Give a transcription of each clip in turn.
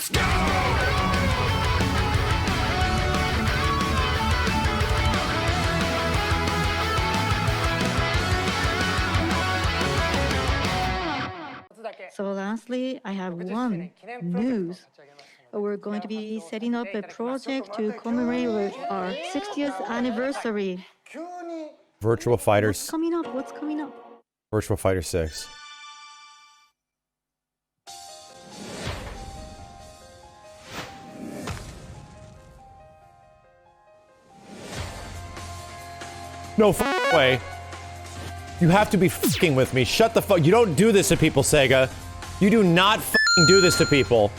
Let's go! So lastly, I have one news. We're going to be setting up a project to commemorate our 60th anniversary. Virtua What's Fighters. coming up? What's coming up? Virtua Fighter 6. No way. You have to be fucking with me. Shut the fuck. You don't do this to people, Sega. You do not fucking do this to people.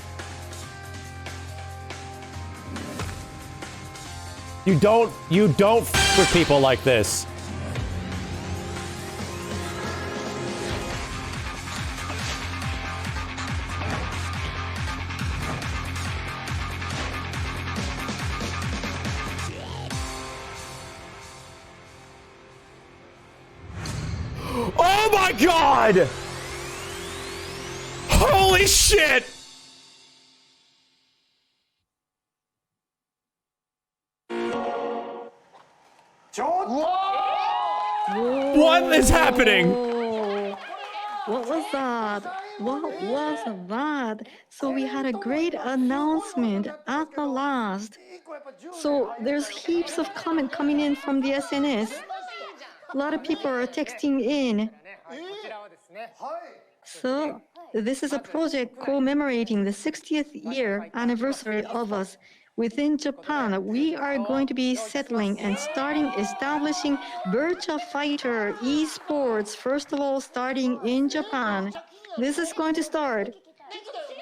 You don't fuck with people like this. Oh my god! Holy shit! What is happening? Whoa. What was that? What was that? So we had a great announcement at the last. So there's heaps of comment coming in from the SNS. A lot of people are texting in. So this is a project commemorating the 60th year anniversary of us. Within Japan, we are going to be settling and establishing Virtua Fighter esports, first of all, starting in Japan. This is going to start.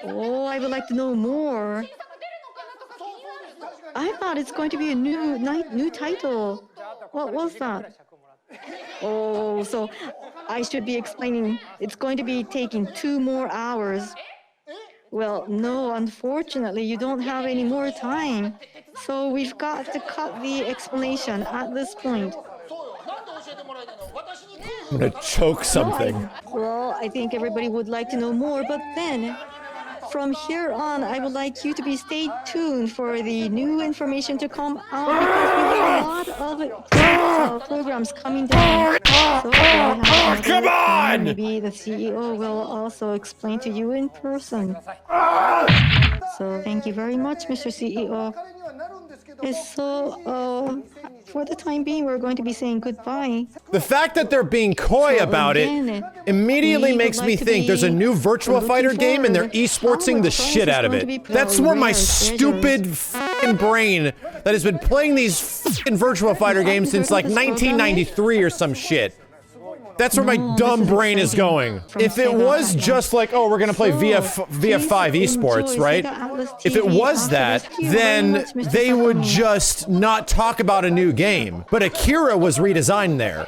Oh, I would like to know more. I thought it's going to be a new title. What was that? Oh, so I should be explaining it's going to be taking 2 more hours. Well, no, unfortunately, you don't have any more time. So we've got to cut the explanation at this point. I'm gonna choke something. Well, I think everybody would like to know more, but then from here on, I would like you to stay tuned for the new information to come out because we have a lot of programs coming down. So Come on! Maybe the CEO will also explain to you in person. So thank you very much, Mr. CEO. So for the time being, we're going to be saying goodbye. The fact that they're being coy about it immediately makes me think there's a new Virtua Fighter game and they're esportsing the shit out of it. That's where my stupid f***ing brain that has been playing these f***ing Virtua Fighter games since like 1993 or some shit. That's where my dumb brain is going. If it was just like, oh, we're gonna play VF5 esports, right? If it was that, then they would just not talk about a new game. But Akira was redesigned there.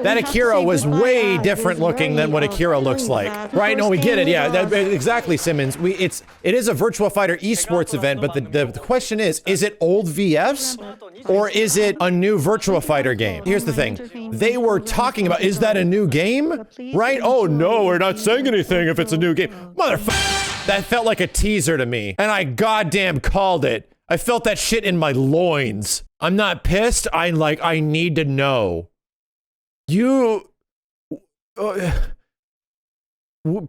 That Akira was way different looking than what Akira looks like, right? No, we get it. Yeah, exactly, Simmons. It is a Virtua Fighter esports event, but the question is it old VFs or is it a new Virtua Fighter game? Here's the thing. They were talking about, is that a new game? Right? Oh no, we're not saying anything if it's a new game. Motherfucker. That felt like a teaser to me, and I goddamn called it. I felt that shit in my loins. I'm not pissed. I need to know.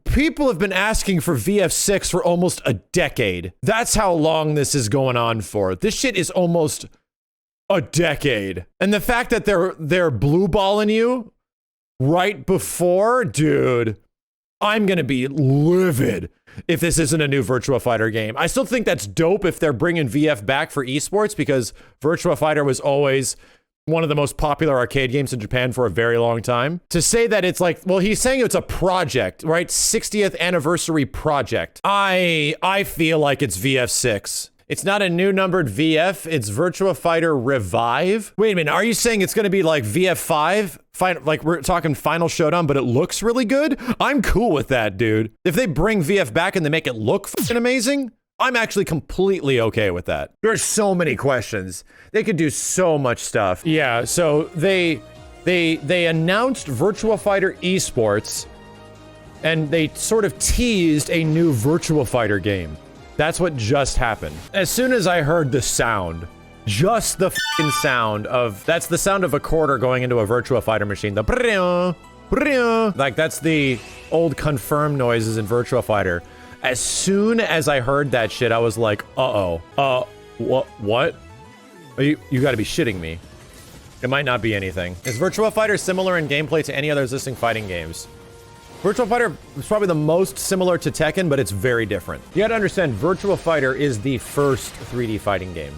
People have been asking for VF6 for almost a decade. That's how long this is going on for. This shit is almost a decade. And the fact that they're blue balling you right before, dude, I'm gonna be livid if this isn't a new Virtua Fighter game. I still think that's dope if they're bringing VF back for esports because Virtua Fighter was always one of the most popular arcade games in Japan for a very long time. To say that it's like, well, he's saying it's a project, right? 60th anniversary project. I feel like it's VF6. It's not a new numbered VF, it's Virtua Fighter Revive. Wait a minute, are you saying it's gonna be like VF5? Like we're talking Final Showdown, but it looks really good? I'm cool with that, dude. If they bring VF back and they make it look fucking amazing, I'm actually completely okay with that. There's so many questions. They could do so much stuff. Yeah, so they announced Virtua Fighter esports and they sort of teased a new Virtua Fighter game. That's what just happened. As soon as I heard the sound, just the fucking sound of, that's the sound of a quarter going into a Virtua Fighter machine. The like, that's the old confirm noises in Virtua Fighter. As soon as I heard that shit, I was like, what? You gotta be shitting me. It might not be anything. Is Virtua Fighter similar in gameplay to any other existing fighting games? Virtua Fighter is probably the most similar to Tekken, but it's very different. You gotta understand, Virtua Fighter is the first 3D fighting game.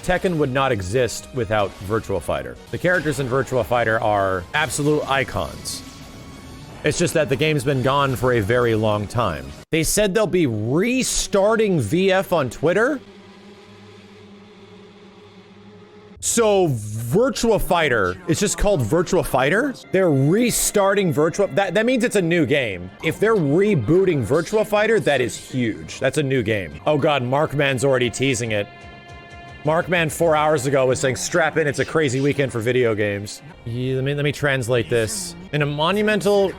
Tekken would not exist without Virtua Fighter. The characters in Virtua Fighter are absolute icons. It's just that the game's been gone for a very long time. They said they'll be restarting VF on Twitter. So Virtua Fighter, it's just called Virtua Fighter? They're restarting Virtua, that means it's a new game. If they're rebooting Virtua Fighter, that is huge. That's a new game. Oh God, Markman's already teasing it. Markman 4 hours ago was saying, strap in, it's a crazy weekend for video games. Yeah, let me translate this. The monumental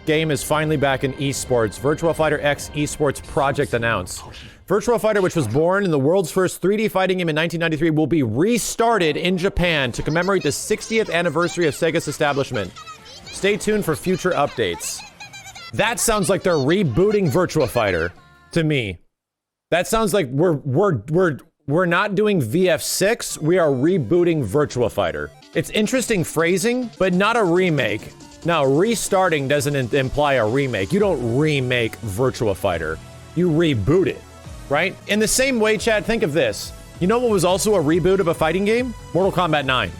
game is finally back in esports. Virtua Fighter X esports project announced. Virtua Fighter, which was born in the world's first 3D fighting game in 1993, will be restarted in Japan to commemorate the 60th anniversary of Sega's establishment. Stay tuned for future updates. That sounds like they're rebooting Virtua Fighter to me. That sounds like we're not doing VF6, we are rebooting Virtua Fighter. It's interesting phrasing, but not a remake. Now, restarting doesn't imply a remake. You don't remake Virtua Fighter. You reboot it, right? In the same way, Chad, think of this. You know what was also a reboot of a fighting game? Mortal Kombat 9.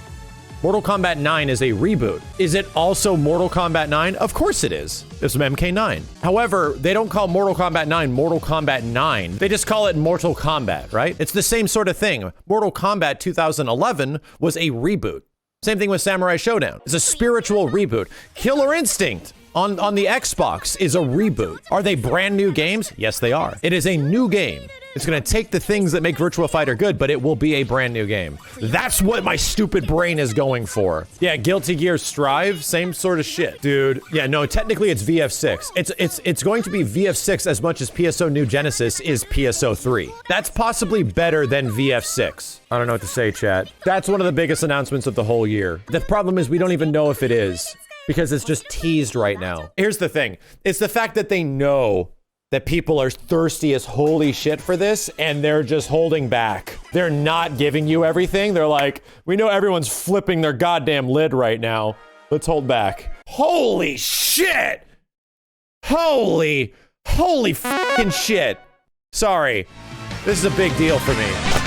Mortal Kombat 9 is a reboot. Is it also Mortal Kombat 9? Of course it is. It's from MK9. However, they don't call Mortal Kombat 9 Mortal Kombat 9. They just call it Mortal Kombat, right? It's the same sort of thing. Mortal Kombat 2011 was a reboot. Same thing with Samurai Showdown. It's a spiritual reboot. Killer Instinct on the Xbox is a reboot. Are they brand new games? Yes, they are. It is a new game. It's gonna take the things that make Virtua Fighter good, but it will be a brand new game. That's what my stupid brain is going for. Yeah, Guilty Gear Strive, same sort of shit. Dude, yeah, no, technically it's VF6. It's going to be VF6 as much as PSO New Genesis is PSO 3. That's possibly better than VF6. I don't know what to say, chat. That's one of the biggest announcements of the whole year. The problem is we don't even know if it is, because it's just teased right now. Here's the thing. It's the fact that they know that people are thirsty as holy shit for this, and they're just holding back. They're not giving you everything. They're like, we know everyone's flipping their goddamn lid right now. Let's hold back. Holy shit! Holy fucking shit. Sorry. This is a big deal for me.